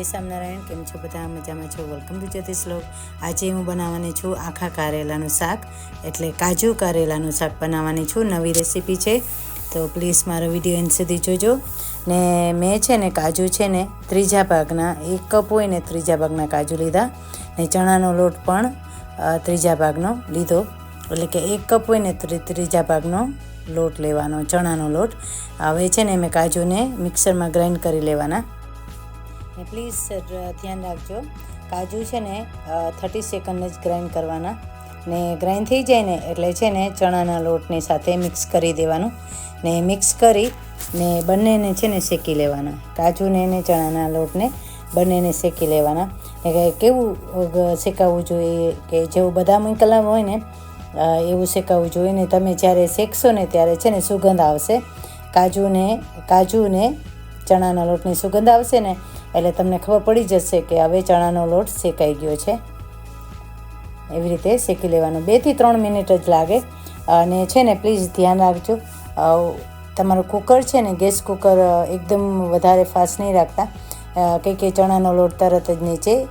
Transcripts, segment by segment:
જય સ્વામિનારાયણ. કેમ છો બધા? મજામાં છો? વેલકમ ટુ જ્યોતિષ લોગ. આજે હું બનાવવાની છું આખા કારેલાનું શાક, એટલે કાજુ કારેલાનું શાક બનાવવાની છું. નવી રેસીપી છે, તો પ્લીઝ મારો વિડીયો એન્ડ સુધી જોજો. ને મેં છે ને કાજુ છે ને ત્રીજા ભાગના 1 કપ હોય ને ત્રીજા ભાગના કાજુ લીધા, ને ચણાનો લોટ પણ ત્રીજા ભાગનો લીધો, એટલે કે 1 કપ હોય ને ત્રીજા ભાગનો લોટ લેવાનો, ચણાનો લોટ. હવે છે ને મેં કાજુને મિક્સરમાં ગ્રાઇન્ડ કરી લેવાના. ને પ્લીઝ ધ્યાન રાખજો, કાજુ છે ને 30 સેકન્ડ જ ગ્રાઇન્ડ કરવાના. ને ગ્રાઇન્ડ થઈ જાય ને એટલે છે ને ચણાના લોટની સાથે મિક્સ કરી દેવાનું. ને મિક્સ કરી ને બંનેને છે ને શેકી લેવાના, કાજુને ને ચણાના લોટને બંનેને શેકી લેવાના. ને કેવું શેકાવવું જોઈએ કે જેવું બદામ કલમ હોય ને એવું શેકાવવું જોઈએ. ને તમે જ્યારે શેકશો ને ત્યારે છે ને સુગંધ આવશે, કાજુને ચણાના લોટની સુગંધ આવશે ને એટલે તમને ખબર પડી જશે કે હવે ચણાનો લોટ શેકાઈ ગયો છે. એવી રીતે શેકી લેવાનું. 2 થી 3 મિનિટ જ લાગે. અને છે ને પ્લીઝ ધ્યાન રાખજો, તમારું કુકર છે ને ગેસ કુકર એકદમ વધારે ફાસ્ટ નહીં રાખતા, કે ચણાનો લોટ તરત જ નીચે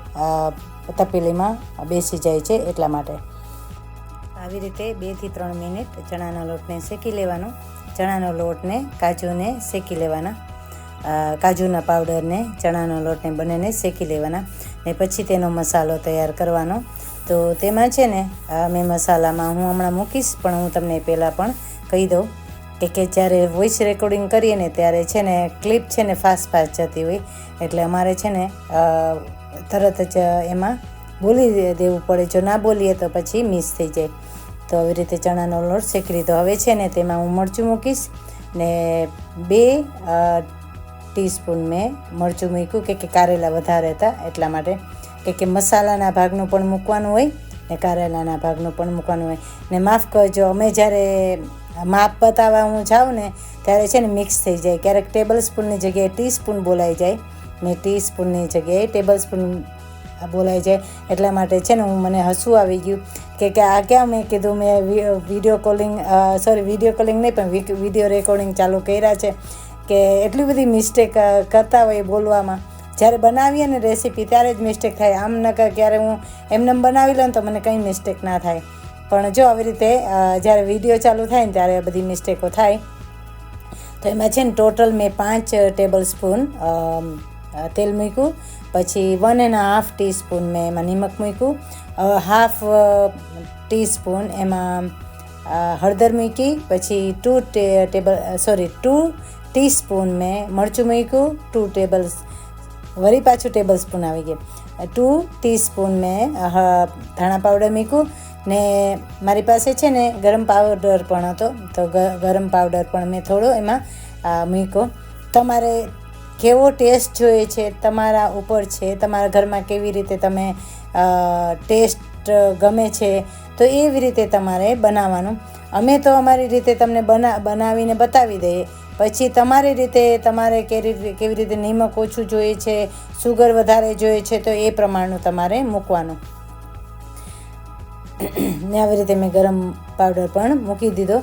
તપેલીમાં બેસી જાય છે, એટલા માટે. આવી રીતે 2 થી 3 મિનિટ ચણાના લોટને શેકી લેવાનો. ચણાનો લોટને કાજુને શેકી લેવાના, કાજુના પાવડરને ચણાનો લોટને બંનેને શેકી લેવાના. ને પછી તેનો મસાલો તૈયાર કરવાનો. તો તેમાં છે ને મેં મસાલામાં હું હમણાં મૂકીશ, પણ હું તમને પહેલાં પણ કહી દઉં કે જ્યારે વોઇસ રેકોર્ડિંગ કરીએ ને ત્યારે છે ને ક્લિપ છે ને ફાસ્ટ જતી હોય, એટલે અમારે છે ને તરત જ એમાં બોલી દેવું પડે. જો ના બોલીએ તો પછી મિસ થઈ જાય. તો આવી રીતે ચણાનો લોટ શેકી લીધો. હવે છે ને તેમાં હું મરચું મૂકીશ, ને 2 ટીસ્પૂન મેં મરચું મૂક્યું, કે કારેલા વધારે હતા એટલા માટે, કે મસાલાના ભાગનું પણ મૂકવાનું હોય ને કારેલાના ભાગનું પણ મૂકવાનું હોય. ને માફ કરજો, અમે જ્યારે માપ બતાવવા હું જાઉં ને ત્યારે છે ને મિક્સ થઈ જાય. ક્યારેક ટેબલ સ્પૂનની જગ્યાએ ટીસ્પૂન બોલાઈ જાય, ને ટીસ્પૂનની જગ્યાએ ટેબલ સ્પૂન બોલાઈ જાય. એટલા માટે છે ને મને હસવું આવી ગયું કે આ ક્યાં મેં કીધું મેં વિડીયો કોલિંગ નહીં પણ વિડીયો રેકોર્ડિંગ ચાલુ કર્યા છે, કે એટલી બધી મિસ્ટેક કરતા હોય બોલવામાં. જ્યારે બનાવીએ ને રેસીપી ત્યારે જ મિસ્ટેક થાય. આમ ન ક્યારે હું એમને બનાવી લઉં તો મને કંઈ મિસ્ટેક ના થાય, પણ જો આવી રીતે જ્યારે વિડીયો ચાલુ થાય ને ત્યારે બધી મિસ્ટેકો થાય. તો એમાં છે ને ટોટલ મેં 5 ટેબલ સ્પૂન તેલ મૂક્યું, પછી 1.5 ટીસ્પૂન મેં એમાં નિમક મૂક્યું, 1/2 ટીસ્પૂન એમાં હળદર મૂકી, પછી 2 ટીસ્પૂન મેં મરચું મૂક્યું, વળી પાછું ટેબલ સ્પૂન આવી ગયા, 2 ટીસ્પૂન મેં ધાણા પાવડર મૂક્યું. ને મારી પાસે છે ને ગરમ પાવડર પણ હતો, તો ગરમ પાવડર પણ મેં થોડો એમાં મૂક્યો. તમારે કેવો ટેસ્ટ જોઈએ છે તમારા ઉપર છે, તમારા ઘરમાં કેવી રીતે તમે ટેસ્ટ ગમે છે તો એવી રીતે તમારે બનાવવાનું. અમે તો અમારી રીતે તમને બનાવીને બતાવી દઈએ, પછી તમારી રીતે તમારે કેવી રીતે નિમક ઓછું જોઈએ છે, સુગર વધારે જોઈએ છે, તો એ પ્રમાણનું તમારે મૂકવાનું. ને આવી રીતે મેં ગરમ પાવડર પણ મૂકી દીધો.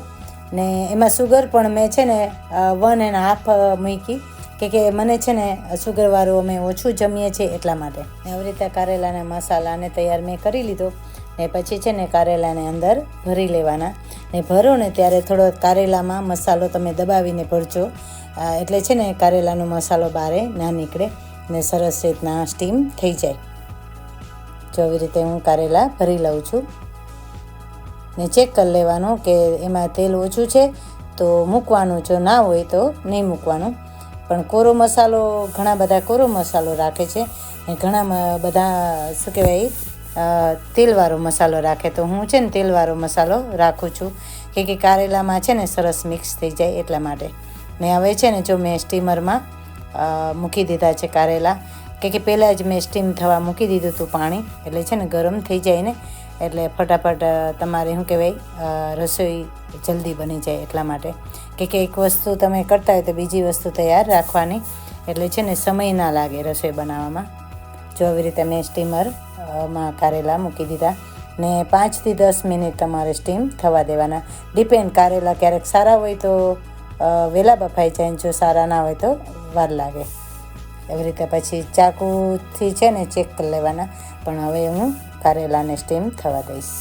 ને એમાં સુગર પણ મેં છે ને 1.5 મૂકી, કે મને છે ને સુગરવાળું અમે ઓછું જમીએ છીએ એટલા માટે. ને આવી રીતે કારેલાના મસાલાને તૈયાર મેં કરી લીધો. ને પછી છે ને કારેલાને અંદર ભરી લેવાના. ને ભરો ને ત્યારે થોડો કારેલામાં મસાલો તમે દબાવીને ભરજો, એટલે છે ને કારેલાનો મસાલો બહાર ના નીકળે ને સરસ રીતના સ્ટીમ થઈ જાય. જો આવી રીતે હું કારેલા ભરી લઉં છું. ને ચેક કરી લેવાનું કે એમાં તેલ ઓછું છે તો મૂકવાનું, જો ના હોય તો નહીં મૂકવાનું. પણ કોરો મસાલો, ઘણા બધા કોરો મસાલો રાખે છે, ને ઘણા બધા શું કહેવાય તેલવાળો મસાલો રાખે. તો હું છે ને તેલવાળો મસાલો રાખું છું, કે કારેલામાં છે ને સરસ મિક્સ થઈ જાય એટલા માટે. ને હવે છે ને જો મેં સ્ટીમરમાં મૂકી દીધા છે કારેલા, કે પહેલાં જ મેં સ્ટીમ થવા મૂકી દીધું હતું પાણી, એટલે છે ને ગરમ થઈ જાય ને એટલે ફટાફટ તમારે શું કહેવાય રસોઈ જલ્દી બની જાય એટલા માટે. કે એક વસ્તુ તમે કરતા હોય તો બીજી વસ્તુ તૈયાર રાખવાની, એટલે છે ને સમય ના લાગે રસોઈ બનાવવામાં. જો આવી રીતે મેં સ્ટીમરમાં કારેલા મૂકી દીધા. ને 5 થી 10 મિનિટ તમારે સ્ટીમ થવા દેવાના. ડિપેન્ડ, કારેલા ક્યારેક સારા હોય તો વહેલા બફાઈ જાય, જો સારા ના હોય તો વાર લાગે. એવી રીતે પછી ચાકુથી છે ને ચેક કરી લેવાના. પણ હવે હું કારેલાને સ્ટીમ થવા દઈશ.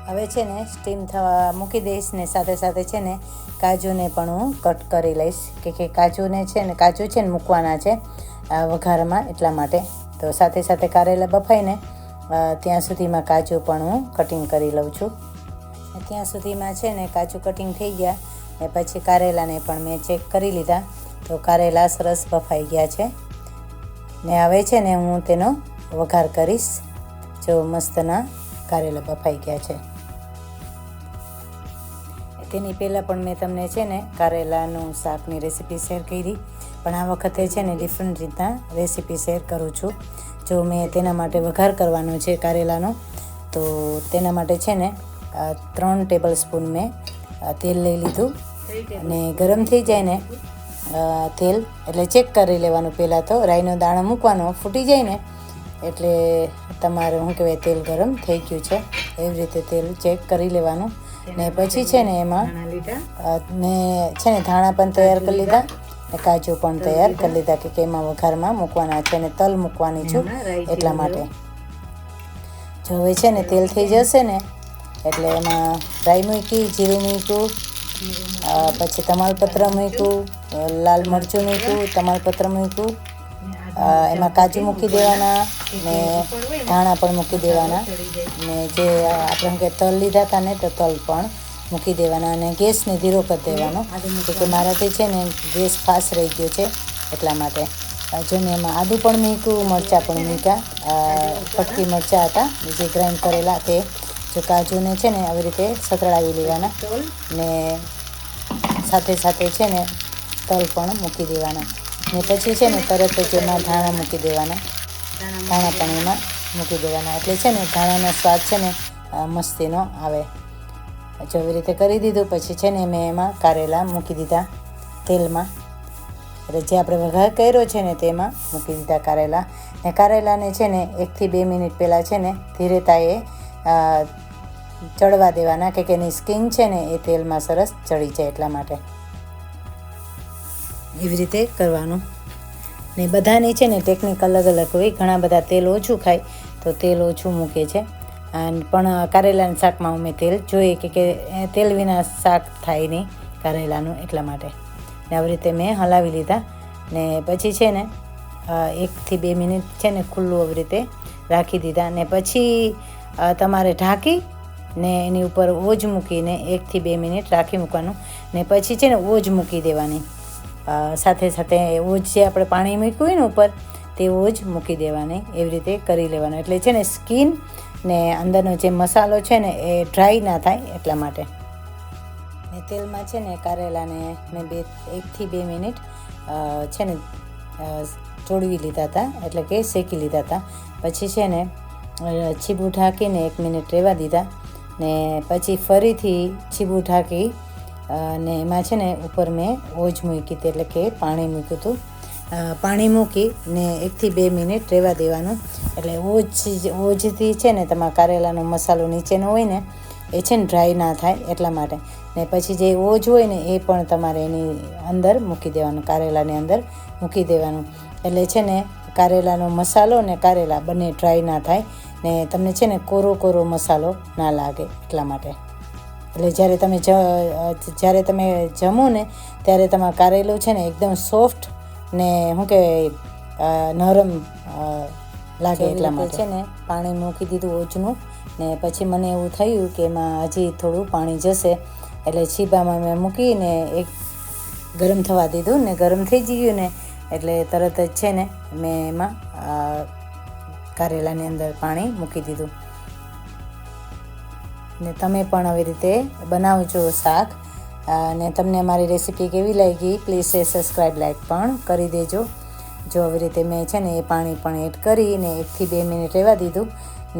હવે છે ને સ્ટીમ થવા મૂકી દઈશ ને સાથે સાથે છે ને કાજુને પણ હું કટ કરી લઈશ કે કાજુ છે ને મૂકવાના છે વઘારમાં, એટલા માટે. તો સાથે સાથે કારેલા બફાઈને ત્યાં સુધીમાં કાજુ પણ હું કટિંગ કરી લઉં છું. ત્યાં સુધીમાં છે ને કાજુ કટિંગ થઈ ગયા ને પછી કારેલાને પણ મેં ચેક કરી લીધા. તો કારેલા સરસ બફાઈ ગયા છે ને હવે છે ને હું તેનો વઘાર કરીશ. જો મસ્તના કારેલા બફાઈ ગયા છે. તેની પહેલાં પણ મેં તમને છે ને કારેલાનું શાકની રેસીપી શેર કરી, પણ આ વખતે છે ને ડિફરન્ટ રીતના રેસીપી શેર કરું છું. જો મેં તેના માટે વઘાર કરવાનો છે કારેલાનો, તો તેના માટે છે ને 3 ટેબલ સ્પૂન મેં તેલ લઈ લીધું અને ગરમ થઈ જાય ને તેલ એટલે ચેક કરી લેવાનું. પહેલાં તો રાઈનો દાણો મૂકવાનો, ફૂટી જાય ને એટલે તમારે તેલ ગરમ થઈ ગયું છે એવી રીતે તેલ ચેક કરી લેવાનું. ને પછી છે ને એમાં મેં છે ને ધાણા પણ તૈયાર કરી લીધા ને કાજુ પણ તૈયાર કરી લીધા કે એમાં વઘારમાં મૂકવાના છે ને તલ મૂકવાની છું એટલા માટે. જો હવે છે ને તેલ થઈ જશે ને એટલે એમાં રાઈ મૂકી, જીરું મૂક્યું, પછી તમાલપત્ર મૂક્યું, લાલ મરચું મૂક્યું, તમાલપત્ર મૂક્યું, એમાં કાજુ મૂકી દેવાના ને ધાણા પણ મૂકી દેવાના ને જે આપણે તલ લીધા હતા ને તો તલ પણ મૂકી દેવાના અને ગેસને ધીરો કરી દેવાનો કે મારાથી છે ને ગેસ ફાસ્ટ રહી ગયો છે એટલા માટે. જો મેં એમાં આદું પણ મૂક્યું, મરચાં પણ મૂક્યા, કટકી મરચાં હતા જે ગ્રાઇન્ડ કરેલા તે. જો કાજુને છે ને આવી રીતે સતળાવી લેવાના ને સાથે સાથે છે ને તલ પણ મૂકી દેવાના ને પછી છે ને તરત જ એમાં ધાણા મૂકી દેવાના. ધાણા પણ એમાં મૂકી દેવાના એટલે છે ને ધાણાનો સ્વાદ છે ને મસ્તીનો આવે. જો એવી રીતે કરી દીધું પછી છે ને મેં એમાં કારેલા મૂકી દીધા તેલમાં. એટલે જે આપણે વઘાર કર્યો છે ને તેમાં મૂકી દીધા કારેલા ને કારેલાને છે ને 1 થી 2 મિનિટ પહેલાં છે ને ધીરે તાએ ચડવા દેવાના કે એની સ્કિન છે ને એ તેલમાં સરસ ચડી જાય એટલા માટે. એવી રીતે કરવાનું. ને બધાની છે ને ટેકનિક અલગ અલગ હોય. ઘણા બધા તેલ ઓછું ખાય તો તેલ ઓછું મૂકે છે, પણ કારેલાના શાકમાં અમે તેલ જોઈએ કે તેલ વિના શાક થાય નહીં કારેલાનું એટલા માટે. ને આવી રીતે મેં હલાવી લીધા ને પછી છે ને 1 થી 2 મિનિટ છે ને ખુલ્લું આવી રીતે રાખી દીધા ને પછી તમારે ઢાંકી ને એની ઉપર ઓજ મૂકીને 1 થી 2 મિનિટ રાખી મૂકવાનું ને પછી છે ને ઓજ મૂકી દેવાની. સાથે સાથે ઓજ જે આપણે પાણી મૂક્યું હોય ને ઉપર તે ઓજ મૂકી દેવાની. એવી રીતે કરી લેવાનું એટલે છે ને સ્કિન ને અંદરનો જે મસાલો છે ને એ ડ્રાય ના થાય એટલા માટે. ને તેલમાં છે ને કારેલાને મેં 1 થી 2 મિનિટ છે ને ચોળવી લીધા હતા એટલે કે શેકી લીધા હતા. પછી છે ને છીબું ઢાંકીને 1 મિનિટ રહેવા દીધા ને પછી ફરીથી છીબું ઢાંકી ને એમાં છે ને ઉપર મેં ઓજ મૂકી હતી એટલે કે પાણી મૂક્યું હતું. પાણી મૂકી ને 1 થી 2 મિનિટ રહેવા દેવાનું એટલે ઓજથી છે ને તમારા કારેલાનો મસાલો નીચેનો હોય ને એ છે ને ડ્રાય ના થાય એટલા માટે. ને પછી જે ઓજ હોય ને એ પણ તમારે એની અંદર મૂકી દેવાનું, કારેલાની અંદર મૂકી દેવાનું એટલે છે ને કારેલાનો મસાલો ને કારેલા બંને ડ્રાય ના થાય ને તમને છે ને કોરો મસાલો ના લાગે એટલા માટે. એટલે જ્યારે તમે જમો ને ત્યારે તમારું કારેલું છે ને એકદમ સોફ્ટ ને નરમ લાગે એટલા માટે. છે ને પાણી મૂકી દીધું ઓજનું ને પછી મને એવું થયું કે એમાં હજી થોડું પાણી જશે એટલે છીબામાં મેં મૂકીને ગરમ થવા દીધું ને ગરમ થઈ ગયું ને એટલે તરત જ છે ને મેં એમાં કારેલાની અંદર પાણી મૂકી દીધું. ને તમે પણ આવી રીતે બનાવજો શાક. અને તમને મારી રેસીપી કેવી લાગી પ્લીઝ સબસ્ક્રાઈબ લાઈક પણ કરી દેજો. જો આવી રીતે મેં છે ને એ પાણી પણ એડ કરીને 1 થી 2 મિનિટ રહેવા દીધું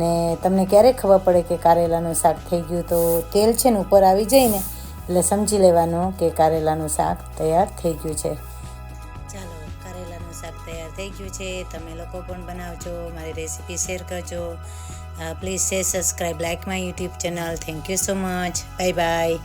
ને તમને ક્યારે ખબર પડે કે કારેલાનું શાક થઈ ગયું તો તેલ છે ને ઉપર આવી જાય ને એટલે સમજી લેવાનું કે કારેલાનું શાક તૈયાર થઈ ગયું છે. ચાલો, કારેલાનું શાક તૈયાર થઈ ગયું છે. તમે લોકો પણ બનાવજો, મારી રેસીપી શેર કરજો. Please subscribe like my YouTube channel. Thank you so much. Bye bye.